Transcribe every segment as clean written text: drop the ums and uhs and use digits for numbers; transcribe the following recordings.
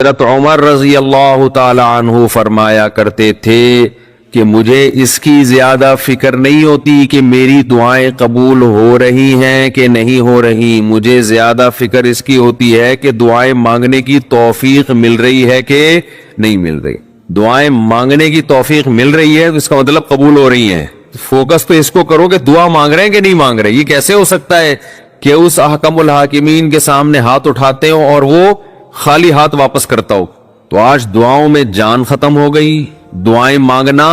حضرت عمر رضی اللہ تعالی عنہ فرمایا کرتے تھے کہ مجھے اس کی زیادہ فکر نہیں ہوتی کہ میری دعائیں قبول ہو رہی ہیں کہ نہیں ہو رہی، مجھے زیادہ فکر اس کی ہوتی ہے کہ دعائیں مانگنے کی توفیق مل رہی ہے کہ نہیں مل رہی۔ دعائیں مانگنے کی توفیق مل رہی ہے تو اس کا مطلب قبول ہو رہی ہیں۔ فوکس تو اس کو کرو کہ دعا مانگ رہے ہیں کہ نہیں مانگ رہے۔ یہ کیسے ہو سکتا ہے کہ اس احکم الحاکمین کے سامنے ہاتھ اٹھاتے ہو اور وہ خالی ہاتھ واپس کرتا ہو؟ تو آج دعاؤں میں جان ختم ہو گئی، دعائیں مانگنا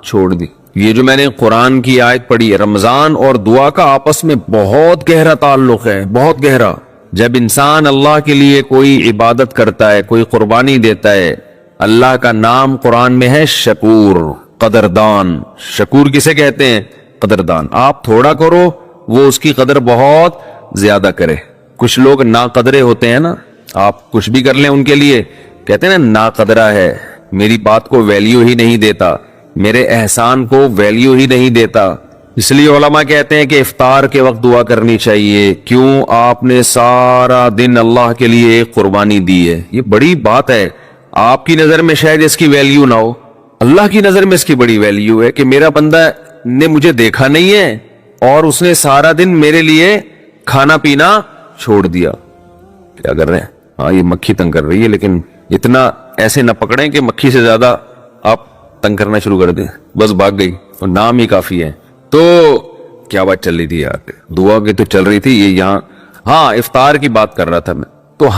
چھوڑ دی۔ یہ جو میں نے قرآن کی آیت پڑھی ہے، رمضان اور دعا کا آپس میں بہت گہرا تعلق ہے، بہت گہرا۔ جب انسان اللہ کے لیے کوئی عبادت کرتا ہے، کوئی قربانی دیتا ہے، اللہ کا نام قرآن میں ہے شکور، قدردان۔ شکور کسے کہتے ہیں؟ قدردان۔ آپ تھوڑا کرو، وہ اس کی قدر بہت زیادہ کرے۔ کچھ لوگ ناقدرے ہوتے ہیں نا، آپ کچھ بھی کر لیں ان کے لیے کہتے ہیں نا ناقدرہ ہے، میری بات کو ویلیو ہی نہیں دیتا، میرے احسان کو ویلیو ہی نہیں دیتا۔ اس لیے علماء کہتے ہیں کہ افطار کے وقت دعا کرنی چاہیے، کیوں؟ آپ نے سارا دن اللہ کے لیے ایک قربانی دی ہے۔ یہ بڑی بات ہے۔ آپ کی نظر میں شاید اس کی ویلیو نہ ہو، اللہ کی نظر میں اس کی بڑی ویلیو ہے کہ میرا بندہ نے مجھے دیکھا نہیں ہے اور اس نے سارا دن میرے لیے کھانا پینا چھوڑ دیا۔ کیا کر رہے ہیں؟ ہاں یہ مکھی تنگ کر رہی ہے، لیکن اتنا ایسے نہ پکڑیں کہ مکھی سے زیادہ آپ تنگ کرنا شروع کر دیں۔ بس بھاگ گئی اور نام ہی کافی ہے۔ تو کیا بات چل رہی تھی یار؟ دعا کی تو چل رہی تھی، یہ یہاں ہاں افطار کی بات کر رہا تھا میں۔ تو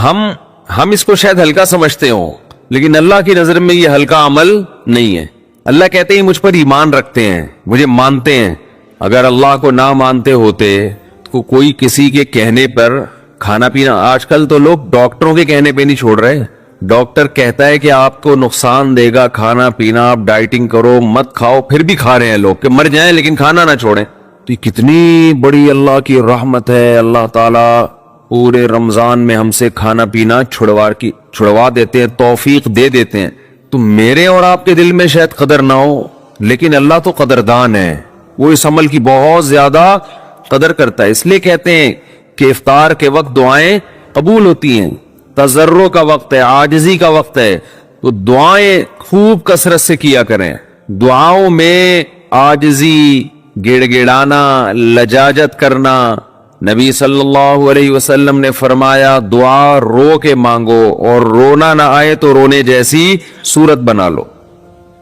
ہم اس کو شاید ہلکا سمجھتے ہوں، لیکن اللہ کی نظر میں یہ ہلکا عمل نہیں ہے۔ اللہ کہتے ہیں مجھ پر ایمان رکھتے ہیں، مجھے مانتے ہیں۔ اگر اللہ کو نہ مانتے ہوتے تو کوئی کسی کے کہنے پر کھانا پینا، آج کل تو لوگ ڈاکٹروں کے کہنے پہ نہیں چھوڑ رہے۔ ڈاکٹر کہتا ہے کہ آپ کو نقصان دے گا کھانا پینا، آپ ڈائٹنگ کرو، مت کھاؤ، پھر بھی کھا رہے ہیں لوگ کہ مر جائیں لیکن کھانا نہ چھوڑیں۔ تو یہ کتنی بڑی اللہ کی رحمت ہے، اللہ تعالیٰ پورے رمضان میں ہم سے کھانا پینا چھڑوا دیتے ہیں، توفیق دے دیتے ہیں۔ تو میرے اور آپ کے دل میں شاید قدر نہ ہو، لیکن اللہ تو قدردان ہے، وہ اس عمل کی بہت زیادہ قدر کرتا ہے۔ اس لیے کہتے ہیں کہ افطار کے وقت دعائیں قبول ہوتی ہیں، تضرع کا وقت ہے، عاجزی کا وقت ہے، تو دعائیں خوب کثرت سے کیا کریں۔ دعاؤں میں عاجزی، گڑ گڑانا، لجاجت کرنا۔ نبی صلی اللہ علیہ وسلم نے فرمایا دعا رو کے مانگو، اور رونا نہ آئے تو رونے جیسی صورت بنا لو،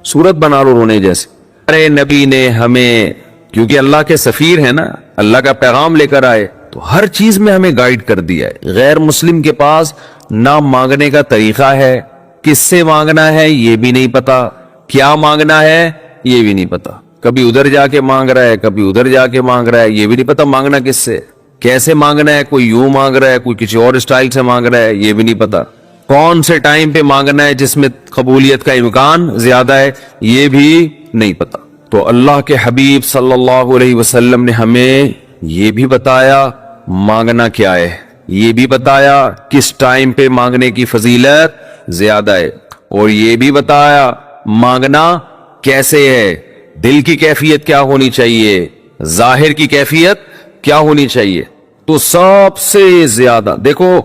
صورت بنا لو رونے جیسی۔ ارے نبی نے ہمیں، کیونکہ اللہ کے سفیر ہیں نا، اللہ کا پیغام لے کر آئے، تو ہر چیز میں ہمیں گائیڈ کر دیا ہے۔ غیر مسلم کے پاس نہ مانگنے کا طریقہ ہے، کس سے مانگنا ہے یہ بھی نہیں پتا، کیا مانگنا ہے یہ بھی نہیں پتا، کبھی ادھر جا کے مانگ رہا ہے، کبھی ادھر جا کے مانگ رہا ہے، یہ بھی نہیں پتا مانگنا کس سے، کیسے مانگنا ہے، کوئی یوں مانگ رہا ہے، کوئی کسی اور اسٹائل سے مانگ رہا ہے، یہ بھی نہیں پتا، کون سے ٹائم پہ مانگنا ہے جس میں قبولیت کا امکان زیادہ ہے یہ بھی نہیں پتا۔ تو اللہ کے حبیب صلی اللہ علیہ وسلم نے ہمیں یہ بھی بتایا مانگنا کیا ہے، یہ بھی بتایا کس ٹائم پہ مانگنے کی فضیلت زیادہ ہے، اور یہ بھی بتایا مانگنا کیسے ہے، دل کی کیفیت کیا ہونی چاہیے، ظاہر کی کیفیت کیا ہونی چاہیے۔ تو سب سے زیادہ دیکھو،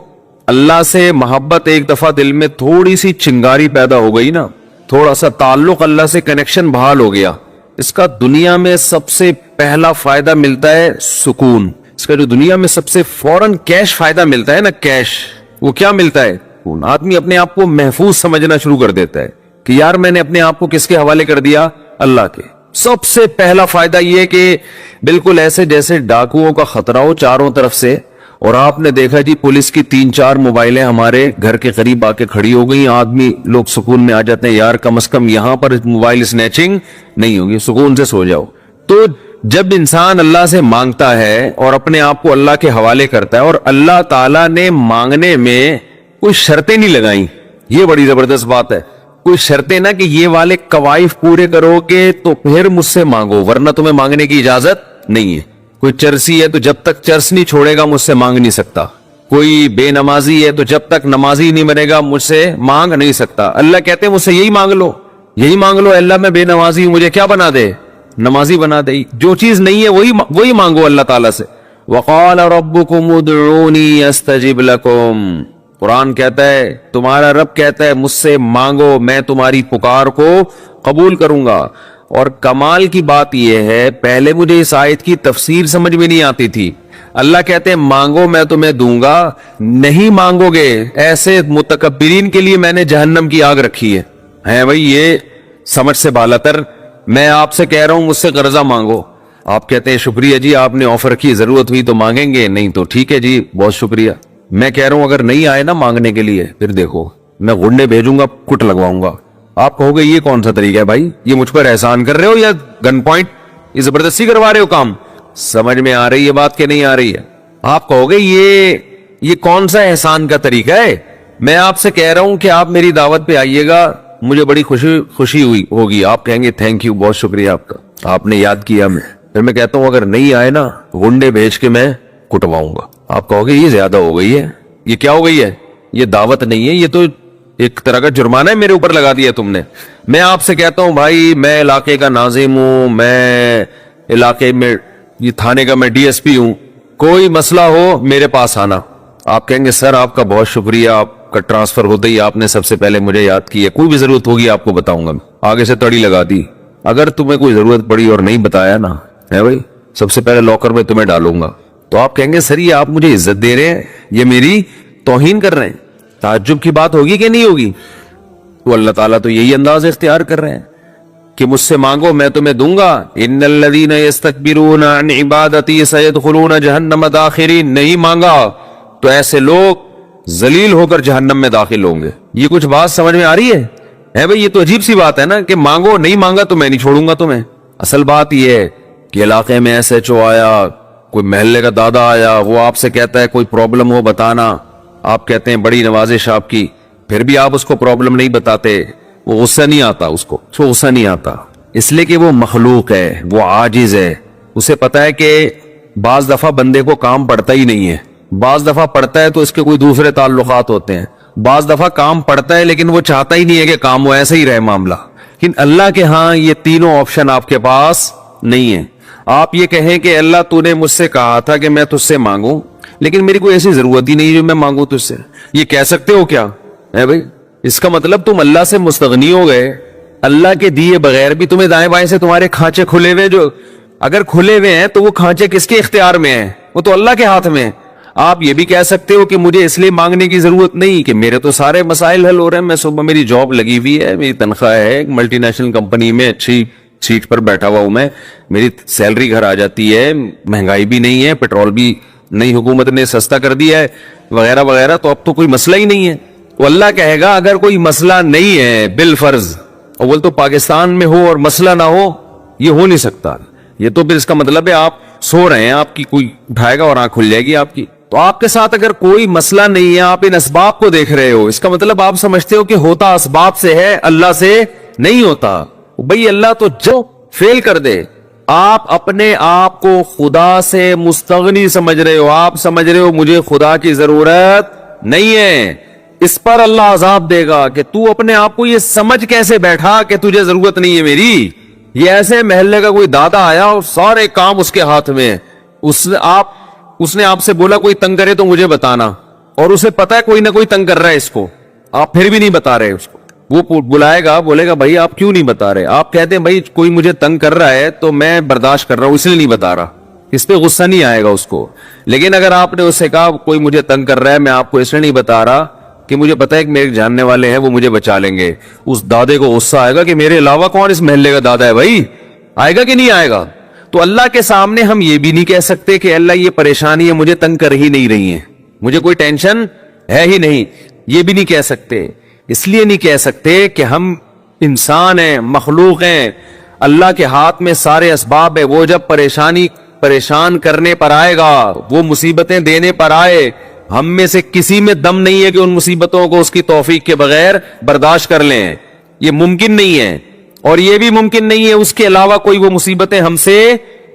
اللہ سے محبت ایک دفعہ دل میں تھوڑی سی چنگاری پیدا ہو گئی نا، تھوڑا سا تعلق اللہ سے کنیکشن بحال ہو گیا، اس کا دنیا میں سب سے پہلا فائدہ ملتا ہے سکون۔ اس کا جو دنیا میں سب سے فوراً کیش فائدہ ملتا ہے نا، کیش، وہ کیا ملتا ہے؟ آدمی اپنے آپ کو محفوظ سمجھنا شروع کر دیتا ہے کہ یار میں نے اپنے آپ کو کس کے حوالے کر دیا؟ اللہ کے۔ سب سے پہلا فائدہ یہ کہ بالکل ایسے جیسے ڈاکوؤں کا خطرہ ہو چاروں طرف سے، اور آپ نے دیکھا جی پولیس کی 3-4 موبائلیں ہمارے گھر کے قریب آ کے کھڑی ہو گئی، آدمی لوگ سکون میں آ جاتے ہیں، یار کم از کم یہاں پر موبائل سنیچنگ نہیں ہوگی، سکون سے سو جاؤ۔ تو جب انسان اللہ سے مانگتا ہے اور اپنے آپ کو اللہ کے حوالے کرتا ہے، اور اللہ تعالیٰ نے مانگنے میں کوئی شرطیں نہیں لگائیں، یہ بڑی زبردست بات ہے، کوئی شرطیں نہ کہ یہ والے قوائف پورے کرو گے تو پھر مجھ سے مانگو ورنہ تمہیں مانگنے کی اجازت نہیں ہے۔ کوئی چرسی ہے تو جب تک چرس نہیں چھوڑے گا مجھ سے مانگ نہیں سکتا، کوئی بے نمازی ہے تو جب تک نمازی نہیں بنے گا مجھ سے مانگ نہیں سکتا۔ اللہ کہتے ہیں مجھ سے یہی مانگ لو، یہی مانگ لو، اللہ میں بے نمازی ہوں، مجھے کیا بنا دے؟ نمازی بنا دے۔ جو چیز نہیں ہے وہی مانگو اللہ تعالیٰ سے۔ وَقَالَ رَبُّكُمُ ادْعُونِي أَسْتَجِبْ لَكُمْ، قرآن کہتا ہے, تمہارا رب کہتا ہے مجھ سے مانگو میں تمہاری پکار کو قبول کروں گا. اور کمال کی بات یہ ہے, پہلے مجھے اس آیت کی تفسیر سمجھ میں نہیں آتی تھی. اللہ کہتے ہیں مانگو میں تمہیں دوں گا, نہیں مانگو گے ایسے متکبرین کے لیے میں نے جہنم کی آگ رکھی ہے بھائی, یہ سمجھ سے بالاتر. میں آپ سے کہہ رہا ہوں مجھ سے قرضہ مانگو, آپ کہتے ہیں شکریہ جی آپ نے آفر کی, ضرورت ہوئی تو مانگیں گے, نہیں تو ٹھیک ہے جی بہت شکریہ. میں کہہ رہا ہوں اگر نہیں آئے نا مانگنے کے لیے, پھر دیکھو میں گنڈے بھیجوں گا, کٹ لگواؤں گا. آپ کہو گے یہ کون سا طریقہ ہے بھائی, یہ مجھ پر احسان کر رہے ہو یا گن پوائنٹ, یہ زبردستی کروا رہے ہو کام. سمجھ میں آ رہی ہے بات کہ نہیں آ رہی ہے؟ آپ کہو گے یہ کون سا احسان کا طریقہ ہے. میں آپ سے کہہ رہا ہوں کہ آپ میری دعوت پہ آئیے گا, مجھے بڑی خوشی ہوئی ہوگی, آپ کہیں گے تھینک یو بہت شکریہ آپ کا, آپ نے یاد کیا. پھر میں کہتا ہوں اگر نہیں آئے نا گنڈے بھیج کے میں کٹواؤں گا. آپ کہو گے یہ زیادہ ہو گئی ہے, یہ کیا ہو گئی ہے, یہ دعوت نہیں ہے, یہ تو ایک طرح کا جرمانہ ہے میرے اوپر لگا دیا تم نے. میں آپ سے کہتا ہوں بھائی میں علاقے کا ناظم ہوں, میں علاقے میں یہ تھانے کا میں ڈی ایس پی ہوں, کوئی مسئلہ ہو میرے پاس آنا. آپ کہیں گے سر آپ کا بہت شکریہ, آپ کا ٹرانسفر ہوتا ہی آپ نے سب سے پہلے مجھے یاد کی ہے, کوئی بھی ضرورت ہوگی آپ کو بتاؤں گا. آگے سے تڑی لگا دی, اگر تمہیں کوئی ضرورت پڑی اور نہیں بتایا نا ہے بھائی, سب سے پہلے لاکر میں تمہیں ڈالوں گا. تو آپ کہیں گے سر یہ آپ مجھے عزت دے رہے ہیں, یہ میری توہین کر رہے ہیں. تعجب کی بات ہوگی کہ نہیں ہوگی؟ تو اللہ تعالیٰ تو یہی انداز اختیار کر رہے ہیں کہ مجھ سے مانگو میں تمہیں دوں گا. ان الذین یستکبرون عن عبادتی سیدخلون جہنم داخرین, نہیں مانگا تو ایسے لوگ ذلیل ہو کر جہنم میں داخل ہوں گے. یہ کچھ بات سمجھ میں آ رہی ہے بھائی؟ یہ تو عجیب سی بات ہے نا کہ مانگو, نہیں مانگا تو میں نہیں چھوڑوں گا تمہیں. اصل بات یہ ہے کہ علاقے میں ایس ایچ او آیا, کوئی محلے کا دادا آیا, وہ آپ سے کہتا ہے کوئی پرابلم ہو بتانا, آپ کہتے ہیں بڑی نوازش آپ کی, پھر بھی آپ اس کو پرابلم نہیں بتاتے, وہ غصہ نہیں آتا, اس کو غصہ نہیں آتا, اس لیے کہ وہ مخلوق ہے, وہ عاجز ہے. اسے پتا ہے کہ بعض دفعہ بندے کو کام پڑتا ہی نہیں ہے, بعض دفعہ پڑتا ہے تو اس کے کوئی دوسرے تعلقات ہوتے ہیں, بعض دفعہ کام پڑتا ہے لیکن وہ چاہتا ہی نہیں ہے کہ کام وہ ایسے ہی رہے معاملہ. لیکن اللہ کے ہاں یہ تینوں آپشن آپ کے پاس نہیں ہے. آپ یہ کہیں کہ اللہ تو نے مجھ سے کہا تھا کہ میں تجھ سے مانگوں, لیکن میری کوئی ایسی ضرورت ہی نہیں جو میں مانگوں تجھ سے, یہ کہہ سکتے ہو کیا ہے بھائی؟ اس کا مطلب تم اللہ سے مستغنی ہو گئے. اللہ کے دیے بغیر بھی تمہیں دائیں بائیں سے تمہارے کھانچے کھلے ہوئے, جو اگر کھلے ہوئے ہیں تو وہ کھانچے کس کے اختیار میں ہیں؟ وہ تو اللہ کے ہاتھ میں. آپ یہ بھی کہہ سکتے ہو کہ مجھے اس لیے مانگنے کی ضرورت نہیں کہ میرے تو سارے مسائل حل ہو رہے ہیں, میں صبح میری جاب لگی ہوئی ہے, میری تنخواہ ہے, ایک ملٹی نیشنل کمپنی میں اچھی سیٹ پر بیٹھا ہوا ہوں میں, میری سیلری گھر آ جاتی ہے, مہنگائی بھی نہیں ہے, پیٹرول بھی نئی حکومت نے سستا کر دیا ہے وغیرہ وغیرہ, تو اب تو کوئی مسئلہ ہی نہیں ہے. تو اللہ کہے گا اگر کوئی مسئلہ نہیں ہے بالفرض, اول تو پاکستان میں ہو اور مسئلہ نہ ہو, یہ ہو نہیں سکتا. یہ تو پھر اس کا مطلب ہے آپ سو رہے ہیں, آپ کی کوئی اٹھائے گا اور آنکھ کھل جائے گی آپ کی. تو آپ کے ساتھ اگر کوئی مسئلہ نہیں ہے, آپ ان اسباب کو دیکھ رہے ہو, اس کا مطلب آپ سمجھتے ہو کہ ہوتا اسباب سے ہے, اللہ سے نہیں ہوتا. بھئی اللہ تو جو فیل کر دے, آپ اپنے آپ کو خدا سے مستغنی سمجھ رہے ہو, آپ سمجھ رہے ہو مجھے خدا کی ضرورت نہیں ہے. اس پر اللہ عذاب دے گا کہ تو اپنے آپ کو یہ سمجھ کیسے بیٹھا کہ تجھے ضرورت نہیں ہے میری. یہ ایسے محلے کا کوئی دادا آیا اور سارے کام اس کے ہاتھ میں, اس نے آپ سے بولا کوئی تنگ کرے تو مجھے بتانا, اور اسے پتا ہے کوئی نہ کوئی تنگ کر رہا ہے اس کو, آپ پھر بھی نہیں بتا رہے اس کو. وہ بلائے گا, بولے گا بھائی آپ کیوں نہیں بتا رہے؟ آپ کہتے ہیں بھائی کوئی مجھے تنگ کر رہا ہے تو میں برداشت کر رہا ہوں اس لیے نہیں بتا رہا, اس پہ غصہ نہیں آئے گا اس کو. لیکن اگر آپ نے اسے کہا کوئی مجھے تنگ کر رہا ہے, میں آپ کو اس لیے نہیں بتا رہا کہ مجھے پتا ہے کہ میرے جاننے والے ہیں وہ مجھے بچا لیں گے, اس دادے کو غصہ آئے گا کہ میرے علاوہ کون اس محلے کا دادا ہے بھائی, آئے گا کہ نہیں آئے گا؟ تو اللہ کے سامنے ہم یہ بھی نہیں کہہ سکتے کہ اللہ یہ پریشانی ہے مجھے تنگ کر ہی نہیں رہی ہے, مجھے کوئی ٹینشن ہے ہی نہیں, یہ بھی نہیں کہہ سکتے. اس لیے نہیں کہہ سکتے کہ ہم انسان ہیں, مخلوق ہیں, اللہ کے ہاتھ میں سارے اسباب ہے. وہ جب پریشان کرنے پر آئے گا, وہ مصیبتیں دینے پر آئے, ہم میں سے کسی میں دم نہیں ہے کہ ان مصیبتوں کو اس کی توفیق کے بغیر برداشت کر لیں, یہ ممکن نہیں ہے. اور یہ بھی ممکن نہیں ہے اس کے علاوہ کوئی وہ مصیبتیں ہم سے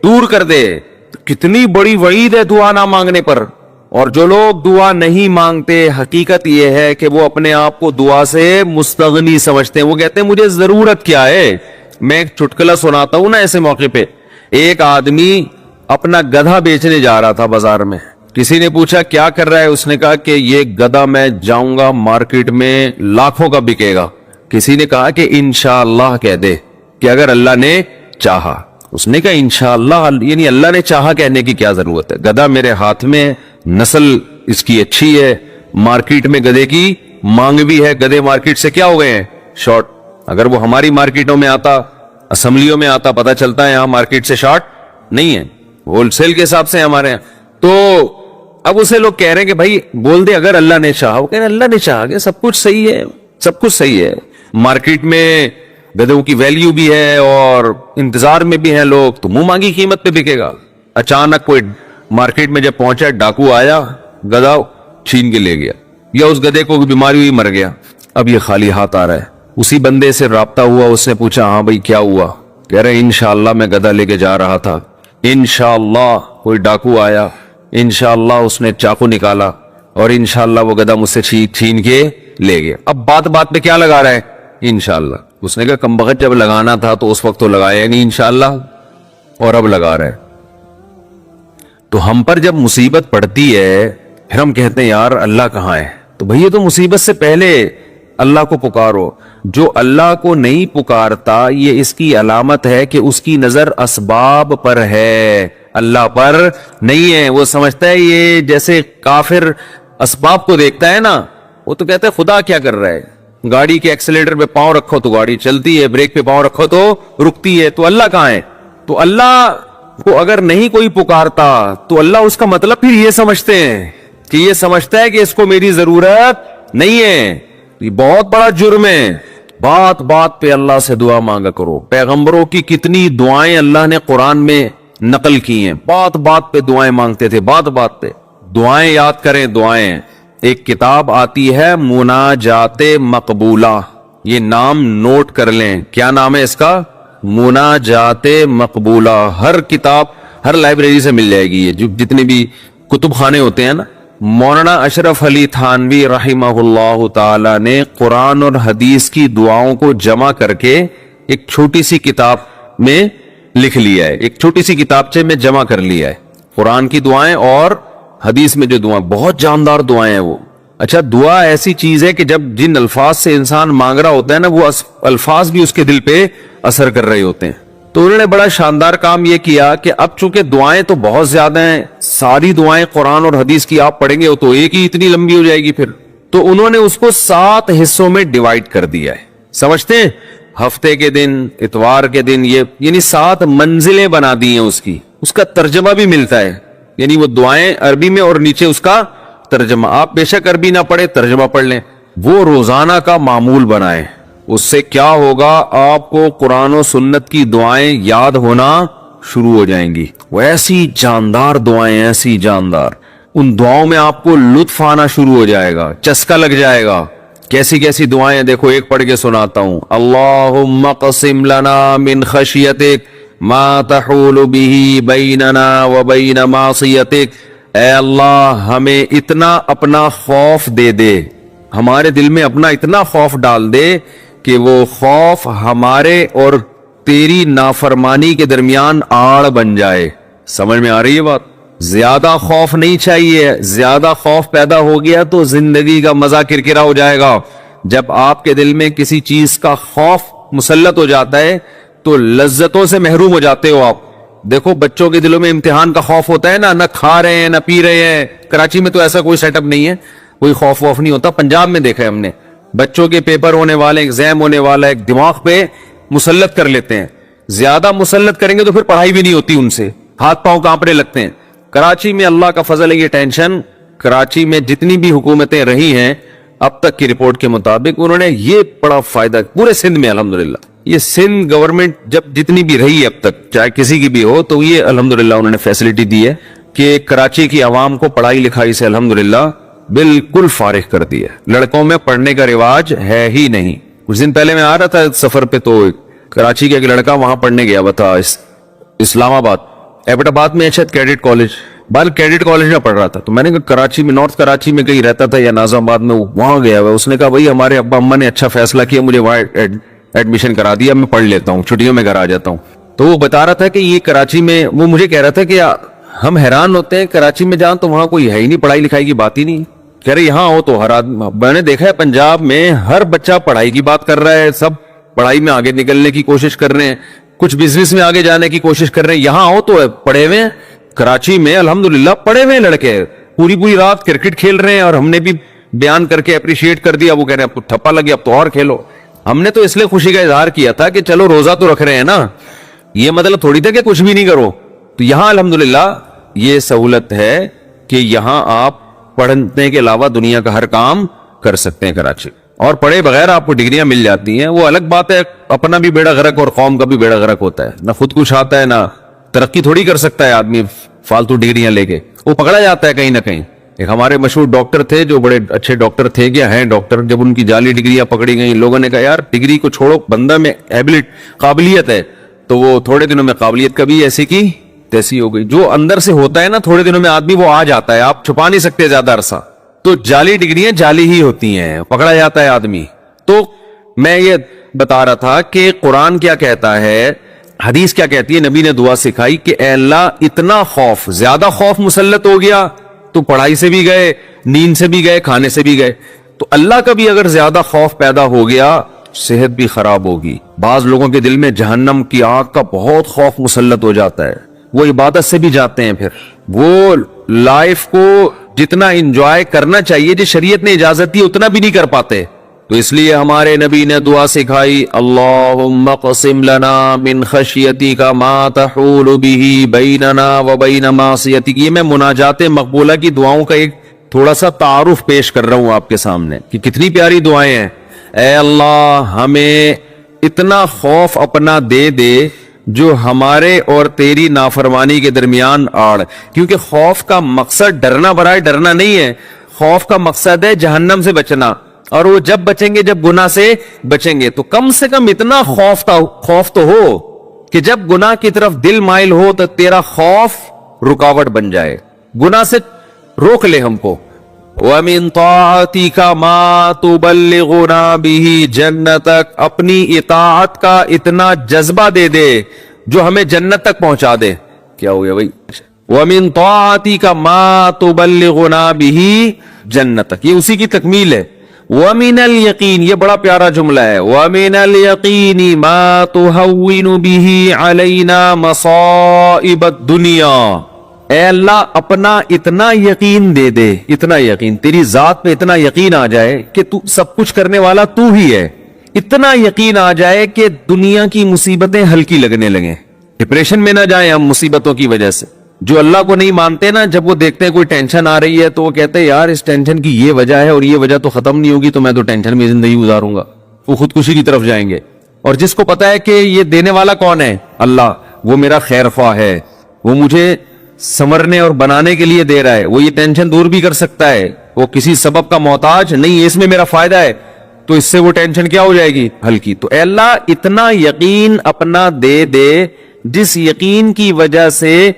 دور کر دے. کتنی بڑی وعید ہے دعا نہ مانگنے پر. اور جو لوگ دعا نہیں مانگتے, حقیقت یہ ہے کہ وہ اپنے آپ کو دعا سے مستغنی سمجھتے ہیں. وہ کہتے ہیں مجھے ضرورت کیا ہے. میں ایک چٹکلا سناتا ہوں نا ایسے موقع پہ. ایک آدمی اپنا گدھا بیچنے جا رہا تھا بازار میں, کسی نے پوچھا کیا کر رہا ہے, اس نے کہا کہ یہ گدھا میں جاؤں گا مارکیٹ میں لاکھوں کا بکے گا. کسی نے کہا کہ انشاءاللہ کہہ دے کہ اگر اللہ نے چاہا. اس نے کہا انشاءاللہ, یعنی اللہ نے چاہا کہنے کی کیا ضرورت ہے, گدھا میرے ہاتھ میں, نسل اس کی اچھی ہے, مارکیٹ میں گدھے کی مانگ بھی ہے, گدھے مارکیٹ سے کیا ہو گئے ہیں, شارٹ. اگر وہ ہماری مارکیٹوں میں آتا, اسمبلیوں میں آتا, پتہ چلتا ہے یہاں مارکیٹ سے شارٹ نہیں ہے, ہول سیل کے حساب سے ہمارے یہاں. تو اب اسے لوگ کہہ رہے ہیں کہ بھائی بول دے اگر اللہ نے چاہا. وہ کہہ رہے ہیں اللہ نے چاہا کہ سب کچھ صحیح ہے, سب کچھ صحیح ہے. مارکیٹ میں گدھوں کی ویلیو بھی ہے اور انتظار میں بھی ہیں لوگ, تو منہ مانگی قیمت پہ بکے گا. اچانک کوئی مارکیٹ میں جب پہنچا, ڈاکو آیا, گدھا چھین کے لے گیا, یا اس گدھے کو بیماری ہوئی مر گیا. اب یہ خالی ہاتھ آ رہا ہے. اسی بندے سے رابطہ ہوا, اس نے پوچھا ہاں بھائی کیا ہوا, کہہ رہے انشاءاللہ میں گدھا لے کے جا رہا تھا, انشاءاللہ کوئی ڈاکو آیا, انشاءاللہ اس نے چاقو نکالا اور انشاءاللہ وہ گدھا مجھ سے چھین کے لے گیا. اب بات بات پہ کیا لگا رہا ہے, انشاءاللہ. اس نے کہا کمبخت جب لگانا تھا تو اس وقت تو لگایا نہیں انشاءاللہ, اور اب لگا رہا ہے. تو ہم پر جب مصیبت پڑتی ہے پھر ہم کہتے ہیں یار اللہ کہاں ہے. تو بھئی یہ تو مصیبت سے پہلے اللہ کو پکارو. جو اللہ کو نہیں پکارتا یہ اس کی علامت ہے کہ اس کی نظر اسباب پر ہے, اللہ پر نہیں ہے. وہ سمجھتا ہے یہ جیسے کافر اسباب کو دیکھتا ہے نا, وہ تو کہتا ہے خدا کیا کر رہا ہے, گاڑی کے ایکسیلیٹر پہ پاؤں رکھو تو گاڑی چلتی ہے, بریک پہ پاؤں رکھو تو رکتی ہے, تو اللہ کہاں ہے. تو اللہ کو اگر نہیں کوئی پکارتا تو اللہ اس کا مطلب پھر یہ سمجھتے ہیں کہ یہ سمجھتا ہے کہ اس کو میری ضرورت نہیں ہے. یہ بہت بڑا جرم ہے. بات بات پہ اللہ سے دعا مانگا کرو. پیغمبروں کی کتنی دعائیں اللہ نے قرآن میں نقل کی ہیں, بات بات پہ دعائیں مانگتے تھے, بات بات پہ دعائیں یاد کریں. دعائیں, ایک کتاب آتی ہے مناجات مقبولہ, یہ نام نوٹ کر لیں. کیا نام ہے اس کا, مناجات مقبولہ. ہر کتاب, ہر لائبریری سے مل جائے گی, یہ جو جتنے بھی کتب خانے ہوتے ہیں نا. مولانا اشرف علی تھانوی رحمہ اللہ تعالی نے قرآن اور حدیث کی دعاؤں کو جمع کر کے ایک چھوٹی سی کتاب میں لکھ لیا ہے, ایک چھوٹی سی کتابچے میں جمع کر لیا ہے. قرآن کی دعائیں اور حدیث میں جو دعائیں, بہت جاندار دعائیں ہیں وہ. اچھا, دعا ایسی چیز ہے کہ جب جن الفاظ سے انسان مانگ رہا ہوتا ہے نا, وہ الفاظ بھی اس کے دل پہ اثر کر رہے ہوتے ہیں. تو انہوں نے بڑا شاندار کام یہ کیا کہ اب چونکہ دعائیں تو بہت زیادہ ہیں, ساری دعائیں قرآن اور حدیث کی آپ پڑھیں گے تو ایک ہی اتنی لمبی ہو جائے گی پھر. تو انہوں نے اس کو 7 حصوں میں ڈیوائیڈ کر دیا ہے. سمجھتے ہیں, ہفتے کے دن, اتوار کے دن, یہ یعنی 7 منزلیں بنا دی ہیں اس کی. اس کا ترجمہ بھی ملتا ہے, یعنی وہ دعائیں عربی میں اور نیچے اس کا ترجمہ. آپ بے شک عربی نہ پڑھے, ترجمہ پڑھ لیں. وہ روزانہ کا معمول بنائیں. اس سے کیا ہوگا, آپ کو قرآن و سنت کی دعائیں یاد ہونا شروع ہو جائیں گی. وہ ایسی جاندار دعائیں, ایسی جاندار, ان دعاؤں میں آپ کو لطف آنا شروع ہو جائے گا, چسکا لگ جائے گا. کیسی کیسی دعائیں, دیکھو ایک پڑھ کے سناتا ہوں. اللہم قسم لنا من خشیتک ما تحول به بیننا وبین معصیتک. اے اللہ ہمیں اتنا اپنا خوف دے دے, ہمارے دل میں اپنا اتنا خوف ڈال دے کہ وہ خوف ہمارے اور تیری نافرمانی کے درمیان آڑ بن جائے. سمجھ میں آ رہی ہے بات؟ زیادہ خوف نہیں چاہیے. زیادہ خوف پیدا ہو گیا تو زندگی کا مزہ کرکرا ہو جائے گا. جب آپ کے دل میں کسی چیز کا خوف مسلط ہو جاتا ہے تو لذتوں سے محروم ہو جاتے ہو آپ. دیکھو بچوں کے دلوں میں امتحان کا خوف ہوتا ہے نا, نہ کھا رہے ہیں نہ پی رہے ہیں. کراچی میں تو ایسا کوئی سیٹ اپ نہیں ہے, کوئی خوف ووف نہیں ہوتا. پنجاب میں دیکھا ہے ہم نے, بچوں کے پیپر ہونے والے, ایگزام ہونے والا, ایک دماغ پہ مسلط کر لیتے ہیں. زیادہ مسلط کریں گے تو پھر پڑھائی بھی نہیں ہوتی, ان سے ہاتھ پاؤں کانپنے لگتے ہیں. کراچی میں اللہ کا فضل ہے, یہ ٹینشن, کراچی میں جتنی بھی حکومتیں رہی ہیں اب تک کی رپورٹ کے مطابق, انہوں نے یہ بڑا فائدہ پورے سندھ میں الحمدللہ. یہ سندھ گورنمنٹ جب جتنی بھی رہی ہے اب تک, چاہے کسی کی بھی ہو, تو یہ الحمدللہ انہوں نے فیسلٹی دی ہے کہ کراچی کی عوام کو پڑھائی لکھائی سے الحمدللہ بالکل فارغ کر دی ہے. لڑکوں میں پڑھنے کا رواج ہے ہی نہیں. کچھ دن پہلے میں آ رہا تھا سفر پہ, تو کراچی کا ایک لڑکا وہاں پڑھنے گیا تھا, اسلام آباد, ایبٹ آباد میں اچھا کیڈٹ کالج, بال کیڈٹ کالج میں پڑھ رہا تھا. تو میں نے کہا کراچی میں, نارتھ کراچی میں کہیں رہتا تھا یا ناظم آباد میں, وہاں گیا ہوا. اس نے کہا بھائی ہمارے ابا اما نے اچھا فیصلہ کیا, مجھے وہاں ایڈمیشن کرا دیا, میں پڑھ لیتا ہوں, چھٹیوں میں گھر آ جاتا ہوں. تو وہ بتا رہا تھا کہ یہ کراچی میں, وہ مجھے کہہ رہا تھا کہ ہم حیران ہوتے ہیں کراچی میں جان تو وہاں کوئی ہے ہی نہیں, پڑھائی لکھائی کی بات ہی نہیں. کہہ رہے یہاں ہو تو ہر آدمی, میں نے دیکھا ہے پنجاب میں ہر بچہ پڑھائی کی بات کر رہا ہے, سب پڑھائی میں آگے نکلنے کی کوشش کر رہے ہیں, کچھ بزنس میں آگے جانے کی کوشش کر رہے ہیں. یہاں ہو تو پڑھے ہوئے ہیں. کراچی میں الحمدللہ پڑھے ہوئے لڑکے پوری رات کرکٹ کھیل رہے ہیں, اور ہم نے بھی بیان کر کے اپریشیٹ کر دیا. وہ کہہ رہے ہیں اب تو ٹھپا لگے, اب تو اور کھیلو. ہم نے تو اس لیے خوشی کا اظہار کیا تھا کہ چلو روزہ تو رکھ رہے ہیں نا, یہ مطلب تھوڑی تھا کہ کچھ بھی نہیں کرو. تو یہاں الحمدللہ یہ سہولت ہے کہ یہاں آپ پڑھنے کے علاوہ دنیا کا ہر کام کر سکتے ہیں کراچی. اور پڑھے بغیر آپ کو ڈگریاں مل جاتی ہیں. وہ الگ بات ہے, اپنا بھی بیڑا غرق اور قوم کا بھی بیڑا غرق ہوتا ہے. نہ خود کچھ آتا ہے, نہ ترقی تھوڑی کر سکتا ہے آدمی فالتو ڈگریاں لے کے, وہ پکڑا جاتا ہے کہیں نہ کہیں. ایک ہمارے مشہور ڈاکٹر تھے جو بڑے اچھے ڈاکٹر تھے, کیا ہیں ڈاکٹر, جب ان کی جعلی ڈگریاں پکڑی گئیں لوگوں نے کہا یار ڈگری کو چھوڑو, بندہ میں قابلیت ہے. تو وہ تھوڑے دنوں میں قابلیت کبھی ایسی کی تیسی ہو گئی. جو اندر سے ہوتا ہے نا تھوڑے دنوں میں آدمی وہ آ جاتا ہے, آپ چھپا نہیں سکتے زیادہ عرصہ. تو جعلی ڈگریاں جعلی ہی ہوتی ہیں, پکڑا جاتا ہے آدمی. تو میں یہ بتا رہا تھا کہ قرآن کیا کہتا ہے, حدیث کیا کہتی ہے, نبی نے دعا سکھائی کہ اے اللہ اتنا خوف, زیادہ خوف مسلط ہو گیا تو پڑھائی سے بھی گئے, نیند سے بھی گئے, کھانے سے بھی گئے. تو اللہ کا بھی اگر زیادہ خوف پیدا ہو گیا صحت بھی خراب ہوگی. بعض لوگوں کے دل میں جہنم کی آگ کا بہت خوف مسلط ہو جاتا ہے, وہ عبادت سے بھی جاتے ہیں, پھر وہ لائف کو جتنا انجوائے کرنا چاہیے جو شریعت نے اجازت دی اتنا بھی نہیں کر پاتے. تو اس لیے ہمارے نبی نے دعا سکھائی, اللہم اقسم لنا من خشیتک ما تحول به بیننا وبین معصیتک. یہ میں مناجات مقبولہ کی دعاؤں کا ایک تھوڑا سا تعارف پیش کر رہا ہوں آپ کے سامنے کہ کتنی پیاری دعائیں ہیں. اے اللہ ہمیں اتنا خوف اپنا دے دے جو ہمارے اور تیری نافرمانی کے درمیان آڑ. کیونکہ خوف کا مقصد ڈرنا برائے ڈرنا نہیں ہے, خوف کا مقصد ہے جہنم سے بچنا. اور وہ جب بچیں گے جب گناہ سے بچیں گے. تو کم سے کم اتنا خوف تو ہو کہ جب گناہ کی طرف دل مائل ہو تو تیرا خوف رکاوٹ بن جائے, گناہ سے روک لے ہم کو. وَمِن طَاعَتِكَ مَا تُبَلِّغُنَا بِهِ جَنَّتَكَ, اپنی اطاعت کا اتنا جذبہ دے دے جو ہمیں جنت تک پہنچا دے. کیا ہو گیا بھائی؟ وَمِن طَاعَتِكَ مَا تُبَلِّغُنَا بِهِ جَنَّتَكَ, یہ اسی کی تکمیل ہے. وَمِنَ الْيَقِينِ, یہ بڑا پیارا جملہ ہے, وَمِنَ الْيَقِينِ مَا تُهَوِّنُ بِهِ عَلَيْنَا مَصَائِبَ الدُّنْيَا. اے اللہ اپنا اتنا یقین دے دے, اتنا یقین, تیری ذات پہ اتنا یقین آ جائے کہ تو سب کچھ کرنے والا تو ہی ہے. اتنا یقین آ جائے کہ دنیا کی مصیبتیں ہلکی لگنے لگیں, ڈپریشن میں نہ جائیں ہم مصیبتوں کی وجہ سے. جو اللہ کو نہیں مانتے نا, جب وہ دیکھتے ہیں کوئی ٹینشن آ رہی ہے تو وہ کہتے ہیں یار اس ٹینشن کی یہ وجہ ہے اور یہ وجہ تو ختم نہیں ہوگی, تو میں تو ٹینشن میں زندگی گزاروں گا. وہ خودکشی کی طرف جائیں گے. اور جس کو پتا ہے کہ یہ دینے والا کون ہے, اللہ, وہ میرا خیر خواہ ہے, وہ مجھے سنورنے اور بنانے کے لیے دے رہا ہے, وہ یہ ٹینشن دور بھی کر سکتا ہے, وہ کسی سبب کا محتاج نہیں, اس میں میرا فائدہ ہے, تو اس سے وہ ٹینشن کیا ہو جائے گی, ہلکی. تو اے اللہ اتنا یقین اپنا دے دے جس یقین کی وجہ سے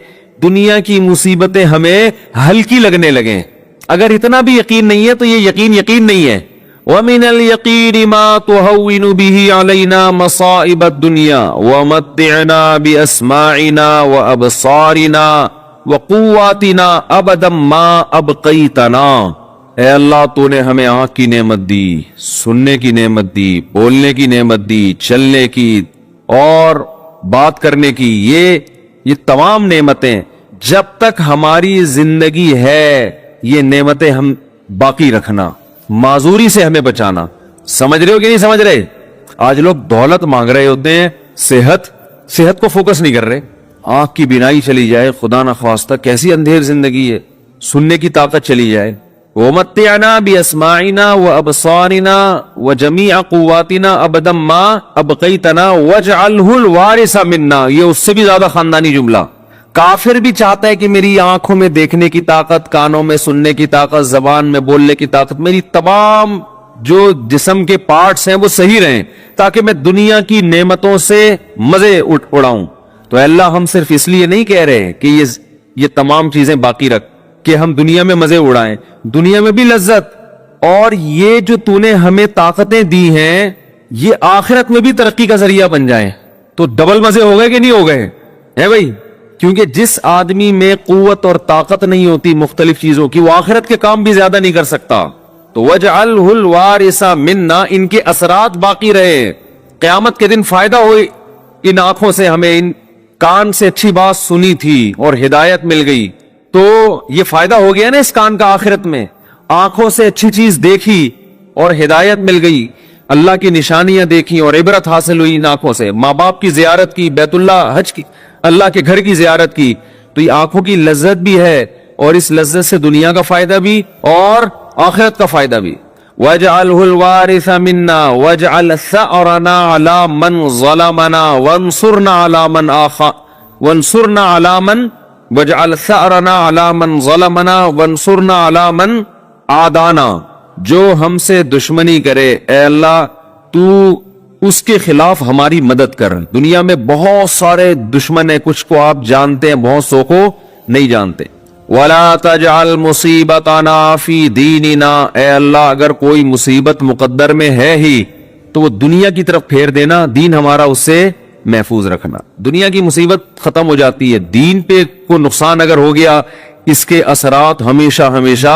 دنیا کی مصیبتیں ہمیں ہلکی لگنے لگیں. اگر اتنا بھی یقین نہیں ہے تو یہ یقین نہیں ہے. وَمِنَ الْيَقِينِ مَا تُهَوِّنُ بِهِ عَلَيْنَا مَصَائِبَ الدُّنْيَا وَمَتِّعْنَا بِأَسْمَاعِنَا وَأَبْصَارِنَا وَقُوَّاتِنَا أَبَدًا مَا أَبْقَيْتَنَا. اے اللہ تو نے ہمیں آنکھ کی نعمت دی, سننے کی نعمت دی, بولنے کی نعمت دی, چلنے کی اور بات کرنے کی, یہ تمام نعمتیں جب تک ہماری زندگی ہے یہ نعمتیں ہم باقی رکھنا, معذوری سے ہمیں بچانا. سمجھ رہے ہو کہ نہیں سمجھ رہے؟ آج لوگ دولت مانگ رہے ہوتے ہیں, صحت کو فوکس نہیں کر رہے. آنکھ کی بینائی چلی جائے خدا نخواستہ, کیسی اندھیر زندگی ہے, سننے کی طاقت چلی جائے. وَمَتِّعْنَا بِأَسْمَاعِنَا وَأَبْصَارِنَا وَجَمِيعَ قُوَّاتِنَا أَبَدًا مَا أَبْقَيْتَنَا وَاجْعَلْهُ الْوَارِثَ مِنَّا. یہ اس سے بھی زیادہ خاندانی جملہ. کافر بھی چاہتا ہے کہ میری آنکھوں میں دیکھنے کی طاقت, کانوں میں سننے کی طاقت, زبان میں بولنے کی طاقت, میری تمام جو جسم کے پارٹس ہیں وہ صحیح رہیں تاکہ میں دنیا کی نعمتوں سے مزے اڑاؤں. تو اللہ ہم صرف اس لیے نہیں کہہ رہے کہ یہ تمام چیزیں باقی رکھ کہ ہم دنیا میں مزے اڑائیں, دنیا میں بھی لذت, اور یہ جو تو نے ہمیں طاقتیں دی ہیں یہ آخرت میں بھی ترقی کا ذریعہ بن جائیں. تو ڈبل مزے ہو گئے کہ نہیں ہو گئے ہیں بھائی؟ کیونکہ جس آدمی میں قوت اور طاقت نہیں ہوتی مختلف چیزوں کی، وہ آخرت کے کام بھی زیادہ نہیں کر سکتا. تو وَاجْعَلْهُ الْوَارِثَ مِنَّا، ان کے اثرات باقی رہے. قیامت کے دن فائدہ ہوئی ان آنکھوں سے، ہمیں ان کان سے اچھی بات سنی تھی اور ہدایت مل گئی، تو یہ فائدہ ہو گیا نا اس کان کا آخرت میں. آنکھوں سے اچھی چیز دیکھی اور ہدایت مل گئی، اللہ کی نشانیاں دیکھی اور عبرت حاصل ہوئی ان آنکھوں سے. ماں باپ کی زیارت کی، بیت اللہ حج کی، اللہ کے گھر کی زیارت کی، تو یہ آنکھوں کی لذت بھی ہے، اور اس لذت سے دنیا کا فائدہ بھی اور آخرت کا فائدہ بھی. وَاجْعَلْهُ الْوَارِثَ مِنَّا وَاجْعَلْ ثَأْرَنَا عَلَى مَنْ ظَلَمَنَا وَانصُرْنَا عَلَى مَنْ وَانصُرْنَا عَلَى مَنْ وَاجْعَلْ ثَأْرَنَا عَلَى مَنْ ظَلَمَنَا وَانصُرْنَا عَلَى مَنْ عَادَانَا. جو ہم سے دشمنی کرے اے اللہ تو اس کے خلاف ہماری مدد کر. دنیا میں بہت سارے دشمن ہیں، کچھ کو آپ جانتے ہیں، بہت سو کو نہیں جانتے. وَلَا تَجْعَلْ مُصِيبَتَنَا فِي دِينِنَا، اے اللہ اگر کوئی مصیبت مقدر میں ہے ہی تو وہ دنیا کی طرف پھیر دینا، دین ہمارا اس سے محفوظ رکھنا. دنیا کی مصیبت ختم ہو جاتی ہے، دین پہ کوئی نقصان اگر ہو گیا اس کے اثرات ہمیشہ ہمیشہ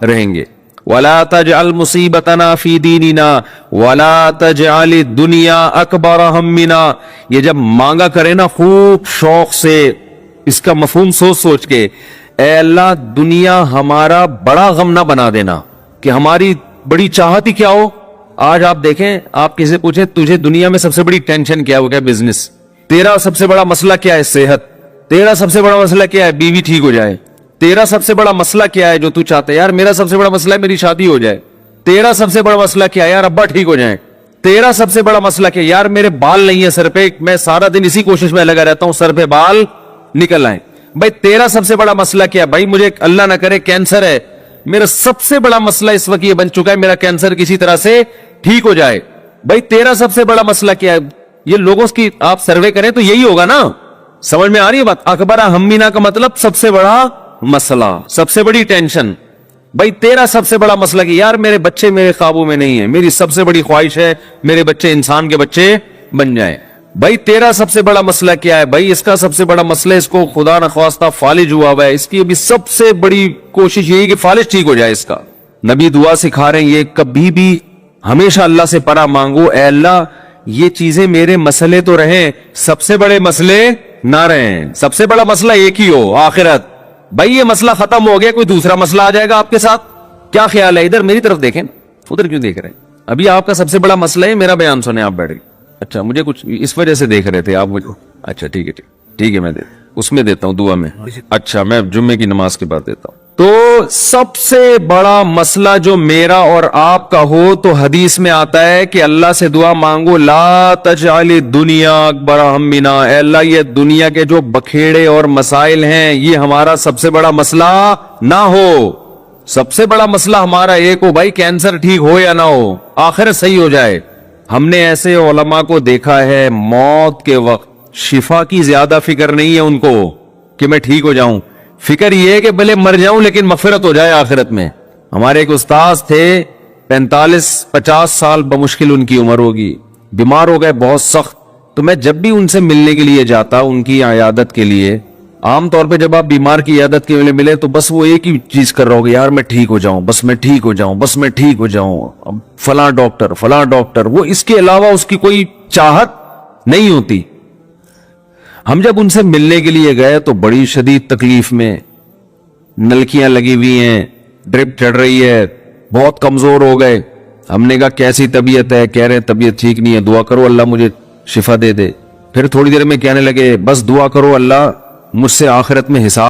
رہیں گے. وَلَا تَجْعَلْ مُصِيبَتَنَا فِي دِينِنَا وَلَا تَجْعَلِ الدُّنْيَا أَكْبَرَ هَمِّنَا. یہ جب مانگا کرے نا خوب شوق سے، اس کا مفہوم سوچ سوچ کے، اے اللہ دنیا ہمارا بڑا غم نہ بنا دینا کہ ہماری بڑی چاہت ہی کیا ہو. آج آپ دیکھیں، آپ کسی سے پوچھیں تجھے دنیا میں سب سے بڑی ٹینشن کیا ہے، وہ کیا بزنس. تیرا سب سے بڑا مسئلہ کیا ہے، صحت. تیرا سب سے بڑا مسئلہ کیا ہے، بیوی ٹھیک ہو جائے. تیرا سب سے بڑا مسئلہ کیا ہے جو تو چاہتا ہے، یار میرا سب سے بڑا مسئلہ ہے میری شادی ہو جائے. تیرا سب سے بڑا مسئلہ کیا ہے، یار ابا ٹھیک ہو جائیں. تیرا سب سے بڑا مسئلہ کیا ہے، یار میرے بال نہیں ہے سر پہ، میں سارا دن اسی کوشش میں لگا رہتا ہوں سر پہ بال نکل آئیں. بھائی تیرا سب سے بڑا مسئلہ کیا ہے، بھائی مجھے اللہ نہ کرے کینسر ہے، میرا سب سے بڑا مسئلہ اس وقت یہ بن چکا ہے میرا کینسر کسی طرح سے ٹھیک ہو جائے. بھائی تیرا سب سے بڑا مسئلہ کیا ہے. یہ لوگوں کی آپ سروے کریں تو یہی ہوگا نا. سمجھ میں آ رہی ہے بات. اکبر ہمینا کا مطلب سب سے بڑا مسئلہ، سب سے بڑی ٹینشن. بھائی تیرا سب سے بڑا مسئلہ کہ یار میرے بچے میرے قابو میں نہیں ہیں، میری سب سے بڑی خواہش ہے میرے بچے انسان کے بچے بن جائیں. بھائی تیرا سب سے بڑا مسئلہ کیا ہے، بھائی اس کا سب سے بڑا مسئلہ اس کو خدا نخواستہ فالج ہوا ہوا ہے، اس کی ابھی سب سے بڑی کوشش یہی کہ فالج ٹھیک ہو جائے. اس کا نبی دعا سکھا رہے ہیں یہ کبھی بھی ہمیشہ اللہ سے پناہ مانگو، اے اللہ یہ چیزیں میرے مسئلے تو رہیں، سب سے بڑے مسئلے نہ رہیں. سب سے بڑا مسئلہ ایک ہی ہو، آخرت. بھائی یہ مسئلہ ختم ہو گیا، کوئی دوسرا مسئلہ آ جائے گا آپ کے ساتھ. کیا خیال ہے؟ ادھر میری طرف دیکھیں، ادھر کیوں دیکھ رہے ہیں؟ ابھی آپ کا سب سے بڑا مسئلہ ہے میرا بیان سنیں، آپ بیٹھ گئے. اچھا مجھے کچھ اس وجہ سے دیکھ رہے تھے آپ مجھے. اچھا ٹھیک ہے ٹھیک ہے، میں اس میں دیتا ہوں دعا میں. اچھا میں جمعے کی نماز کے بعد دیتا ہوں. تو سب سے بڑا مسئلہ جو میرا اور آپ کا ہو تو حدیث میں آتا ہے کہ اللہ سے دعا مانگو، لا تجعل الدنیا اکبر ہمنا، اے اللہ یہ دنیا کے جو بکھیڑے اور مسائل ہیں یہ ہمارا سب سے بڑا مسئلہ نہ ہو. سب سے بڑا مسئلہ ہمارا ایک ہو، بھائی کینسر ٹھیک ہو یا نہ ہو، آخرت صحیح ہو جائے. ہم نے ایسے علماء کو دیکھا ہے موت کے وقت شفا کی زیادہ فکر نہیں ہے ان کو کہ میں ٹھیک ہو جاؤں، فکر یہ ہے کہ بھلے مر جاؤں لیکن مغفرت ہو جائے آخرت میں. ہمارے ایک استاذ تھے 45-50 سال بمشکل ان کی عمر ہوگی، بیمار ہو گئے بہت سخت. تو میں جب بھی ان سے ملنے کے لیے جاتا ان کی عیادت کے لیے، عام طور پہ جب آپ بیمار کی عیادت کے لیے ملے تو بس وہ ایک ہی چیز کر رہا ہوگا، یار میں ٹھیک ہو جاؤں، بس میں ٹھیک ہو جاؤں، بس میں ٹھیک ہو جاؤں، اب فلاں ڈاکٹر. وہ اس کے علاوہ اس کی کوئی چاہت نہیں ہوتی. ہم جب ان سے ملنے کے لیے گئے تو بڑی شدید تکلیف میں، نلکیاں لگی ہوئی ہیں، ڈرپ چڑھ رہی ہے، بہت کمزور ہو گئے. ہم نے کہا کیسی طبیعت ہے؟ کہہ رہے طبیعت ٹھیک نہیں ہے، دعا کرو اللہ مجھے شفا دے دے. پھر تھوڑی دیر میں کہنے لگے بس دعا کرو اللہ مجھ سے آخرت میں حساب